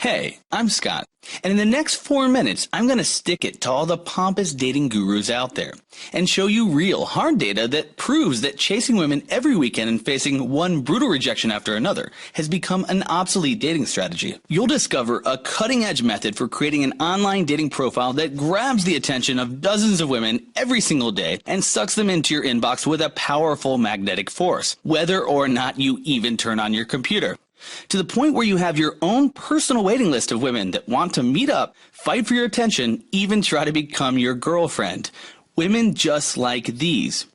Hey, I'm Scott, and in the next 4 minutes, I'm going to stick it to all the pompous dating gurus out there and show you real, hard data that proves that chasing women every weekend and facing one brutal rejection after another has become an obsolete dating strategy. You'll discover a cutting-edge method for creating an online dating profile that grabs the attention of dozens of women every single day and sucks them into your inbox with a powerful magnetic force, whether or not you even turn on your computer. To the point where you have your own personal waiting list of women that want to meet up, fight for your attention, even try to become your girlfriend. Women just like these.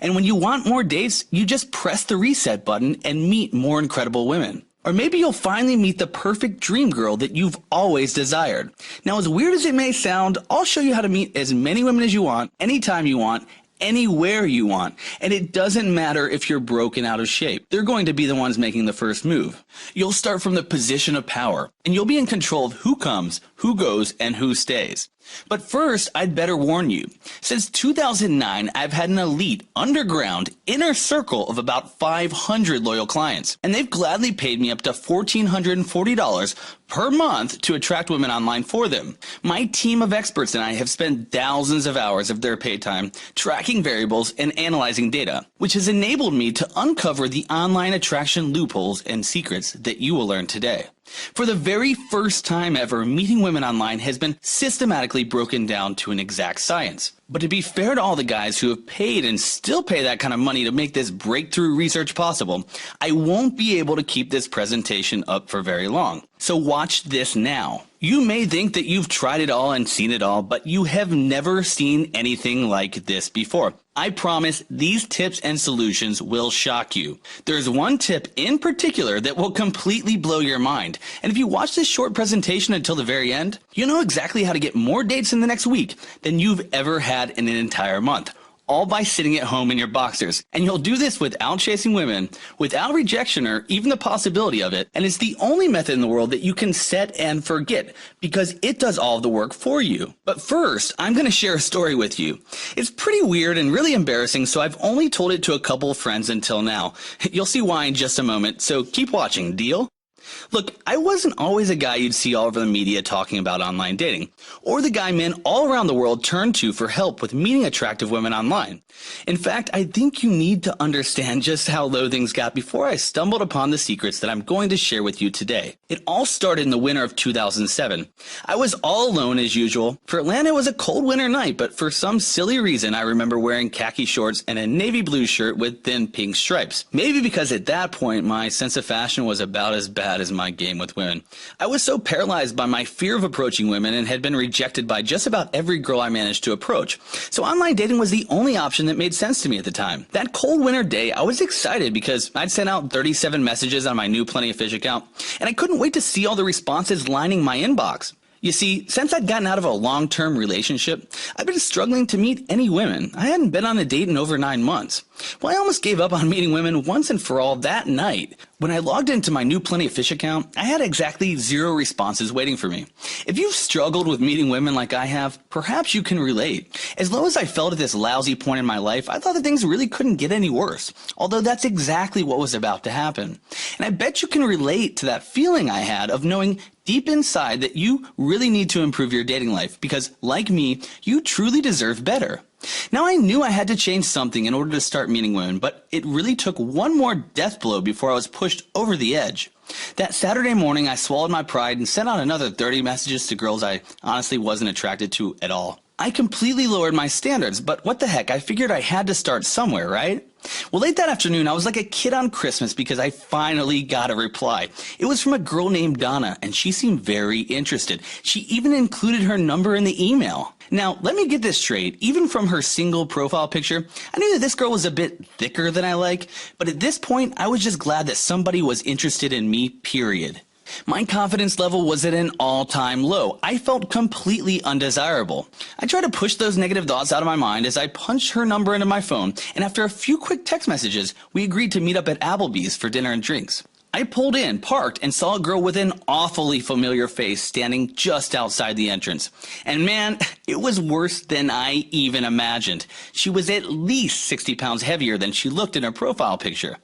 And when you want more dates, you just press the reset button and meet more incredible women. Or maybe you'll finally meet the perfect dream girl that you've always desired. Now, as weird as it may sound, I'll show you how to meet as many women as you want, anytime you want, anywhere you want, and it doesn't matter if you're broken out of shape. They're going to be the ones making the first move. You'll start from the position of power, and you'll be in control of who comes, who goes, and who stays. But first, I'd better warn you. Since 2009, I've had an elite, underground, inner circle of about 500 loyal clients, and they've gladly paid me up to $1,440 per month to attract women online for them. My team of experts and I have spent thousands of hours of their pay time tracking variables and analyzing data, which has enabled me to uncover the online attraction loopholes and secrets that you will learn today. For the very first time ever, meeting women online has been systematically broken down to an exact science. But to be fair to all the guys who have paid and still pay that kind of money to make this breakthrough research possible, I won't be able to keep this presentation up for very long. So watch this now. You may think that you've tried it all and seen it all, but you have never seen anything like this before. I promise these tips and solutions will shock you. There's one tip in particular that will completely blow your mind. And if you watch this short presentation until the very end, you'll know exactly how to get more dates in the next week than you've ever had in an entire month. All by sitting at home in your boxers. And you'll do this without chasing women, without rejection or even the possibility of it. And it's the only method in the world that you can set and forget because it does all of the work for you. But first, I'm going to share a story with you. It's pretty weird and really embarrassing, so I've only told it to a couple of friends until now. You'll see why in just a moment, so keep watching. Deal? Look, I wasn't always a guy you'd see all over the media talking about online dating, or the guy men all around the world turn to for help with meeting attractive women online. In fact, I think you need to understand just how low things got before I stumbled upon the secrets that I'm going to share with you today. It all started in the winter of 2007. I was all alone as usual. For Atlanta, it was a cold winter night, but for some silly reason, I remember wearing khaki shorts and a navy blue shirt with thin pink stripes. Maybe because at that point, my sense of fashion was about as bad as my game with women. I was so paralyzed by my fear of approaching women and had been rejected by just about every girl I managed to approach. So online dating was the only option that made sense to me at the time. That cold winter day, I was excited because I'd sent out 37 messages on my new Plenty of Fish account, and I couldn't wait to see all the responses lining my inbox. You see, since I'd gotten out of a long-term relationship, I've been struggling to meet any women. I hadn't been on a date in over 9 months. Well, I almost gave up on meeting women once and for all that night. When I logged into my new Plenty of Fish account, I had exactly 0 responses waiting for me. If you've struggled with meeting women like I have, perhaps you can relate. As low as I felt at this lousy point in my life, I thought that things really couldn't get any worse. Although that's exactly what was about to happen. And I bet you can relate to that feeling I had of knowing deep inside that you really need to improve your dating life because, like me, you truly deserve better. Now, I knew I had to change something in order to start meeting women, but it really took one more death blow before I was pushed over the edge. That Saturday morning, I swallowed my pride and sent out another 30 messages to girls I honestly wasn't attracted to at all. I completely lowered my standards, but what the heck, I figured I had to start somewhere, right? Well, late that afternoon, I was like a kid on Christmas because I finally got a reply. It was from a girl named Donna, and she seemed very interested. She even included her number in the email. Now, let me get this straight. Even from her single profile picture, I knew that this girl was a bit thicker than I like, but at this point, I was just glad that somebody was interested in me, period. My confidence level was at an all-time low. I felt completely undesirable. I tried to push those negative thoughts out of my mind as I punched her number into my phone, and after a few quick text messages, we agreed to meet up at Applebee's for dinner and drinks. I pulled in, parked, and saw a girl with an awfully familiar face standing just outside the entrance. And man, it was worse than I even imagined. She was at least 60 pounds heavier than she looked in her profile picture.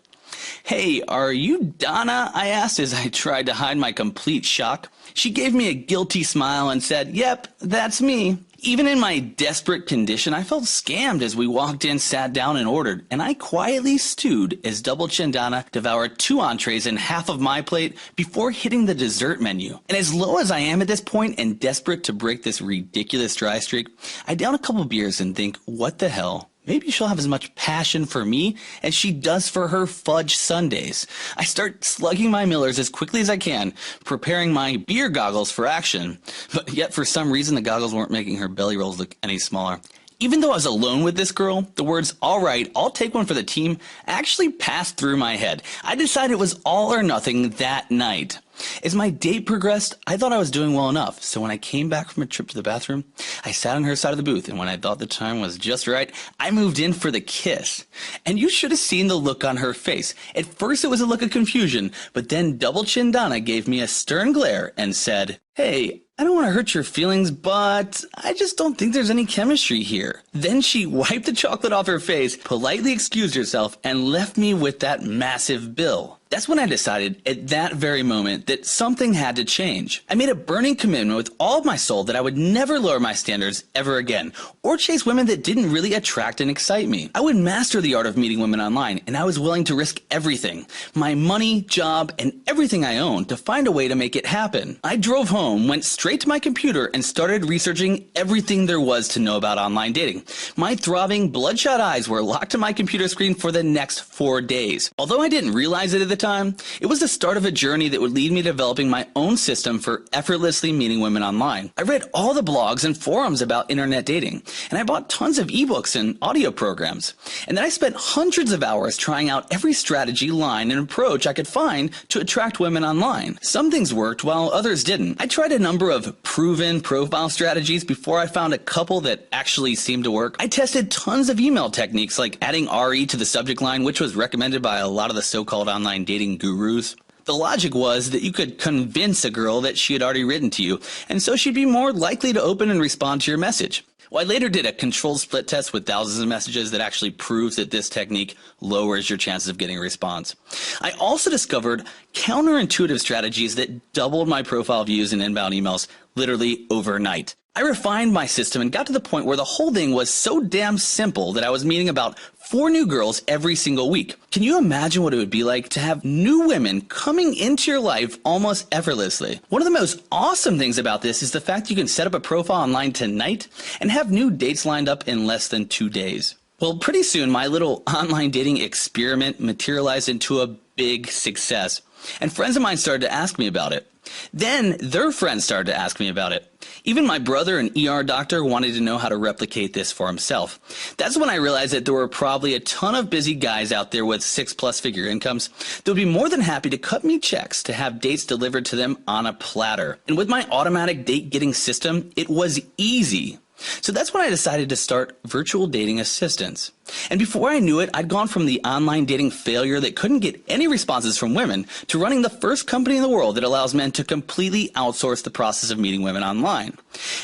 "Hey, are you Donna?" I asked as I tried to hide my complete shock. She gave me a guilty smile and said, "Yep, that's me." Even in my desperate condition, I felt scammed as we walked in, sat down, and ordered, and I quietly stewed as Double Chin Donna devoured 2 entrees and half of my plate before hitting the dessert menu. And as low as I am at this point and desperate to break this ridiculous dry streak, I down a couple beers and think, what the hell? Maybe she'll have as much passion for me as she does for her fudge sundaes. I start slugging my Millers as quickly as I can, preparing my beer goggles for action. But yet for some reason the goggles weren't making her belly rolls look any smaller. Even though I was alone with this girl, the words, "All right, I'll take one for the team," actually passed through my head. I decided it was all or nothing that night. As my date progressed, I thought I was doing well enough, so when I came back from a trip to the bathroom, I sat on her side of the booth, and when I thought the time was just right, I moved in for the kiss. And you should have seen the look on her face. At first it was a look of confusion, but then Double Chin Donna gave me a stern glare and said, "Hey, I don't want to hurt your feelings, but I just don't think there's any chemistry here." Then she wiped the chocolate off her face, politely excused herself, and left me with that massive bill. That's when I decided at that very moment that something had to change. I made a burning commitment with all of my soul that I would never lower my standards ever again, or chase women that didn't really attract and excite me. I would master the art of meeting women online, and I was willing to risk everything, my money, job, and everything I owned, to find a way to make it happen. I drove home, went straight to my computer, and started researching everything there was to know about online dating. My throbbing, bloodshot eyes were locked to my computer screen for the next 4 days. Although I didn't realize it at the time, it was the start of a journey that would lead me to developing my own system for effortlessly meeting women online. I read all the blogs and forums about internet dating, and I bought tons of ebooks and audio programs. And then I spent hundreds of hours trying out every strategy, line, and approach I could find to attract women online. Some things worked while others didn't. I tried a number of proven profile strategies before I found a couple that actually seemed to work. I tested tons of email techniques like adding RE to the subject line, which was recommended by a lot of the so-called online dating gurus. The logic was that you could convince a girl that she had already written to you, and so she'd be more likely to open and respond to your message. Well, I later did a controlled split test with thousands of messages that actually proves that this technique lowers your chances of getting a response. I also discovered counterintuitive strategies that doubled my profile views and inbound emails literally overnight. I refined my system and got to the point where the whole thing was so damn simple that I was meeting about 4 new girls every single week. Can you imagine what it would be like to have new women coming into your life almost effortlessly? One of the most awesome things about this is the fact you can set up a profile online tonight and have new dates lined up in less than 2 days. Well, pretty soon my little online dating experiment materialized into a big success, and friends of mine started to ask me about it. Then their friends started to ask me about it. Even my brother, an ER doctor, wanted to know how to replicate this for himself. That's when I realized that there were probably a ton of busy guys out there with 6+ figure incomes that would be more than happy to cut me checks to have dates delivered to them on a platter. And with my automatic date getting system, it was easy. So that's when I decided to start virtual dating assistants. And before I knew it, I'd gone from the online dating failure that couldn't get any responses from women to running the first company in the world that allows men to completely outsource the process of meeting women online.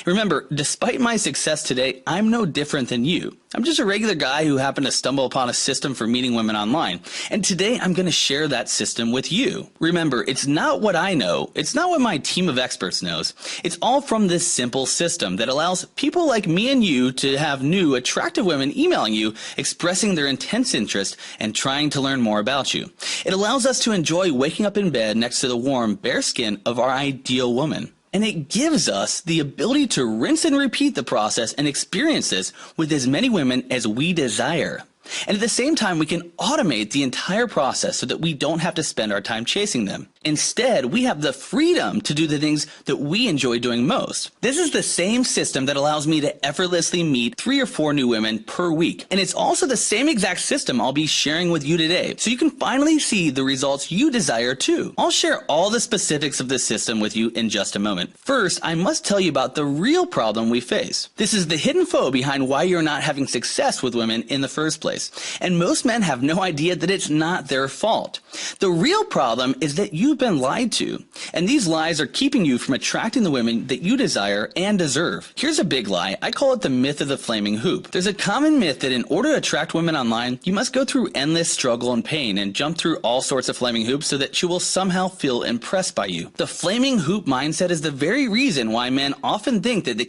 Remember, despite my success today, I'm no different than you. I'm just a regular guy who happened to stumble upon a system for meeting women online. And today I'm going to share that system with you. Remember, it's not what I know. It's not what my team of experts knows. It's all from this simple system that allows people like me and you to have new, attractive women emailing you, expressing their intense interest and trying to learn more about you. It allows us to enjoy waking up in bed next to the warm, bare skin of our ideal woman. And it gives us the ability to rinse and repeat the process and experience this with as many women as we desire. And at the same time, we can automate the entire process so that we don't have to spend our time chasing them. Instead, we have the freedom to do the things that we enjoy doing most. This is the same system that allows me to effortlessly meet 3 or 4 new women per week. And it's also the same exact system I'll be sharing with you today, so you can finally see the results you desire too. I'll share all the specifics of this system with you in just a moment. First, I must tell you about the real problem we face. This is the hidden foe behind why you're not having success with women in the first place. And most men have no idea that it's not their fault. The real problem is that you you've been lied to. And these lies are keeping you from attracting the women that you desire and deserve. Here's a big lie. I call it the myth of the flaming hoop. There's a common myth that in order to attract women online, you must go through endless struggle and pain and jump through all sorts of flaming hoops so that she will somehow feel impressed by you. The flaming hoop mindset is the very reason why men often think that they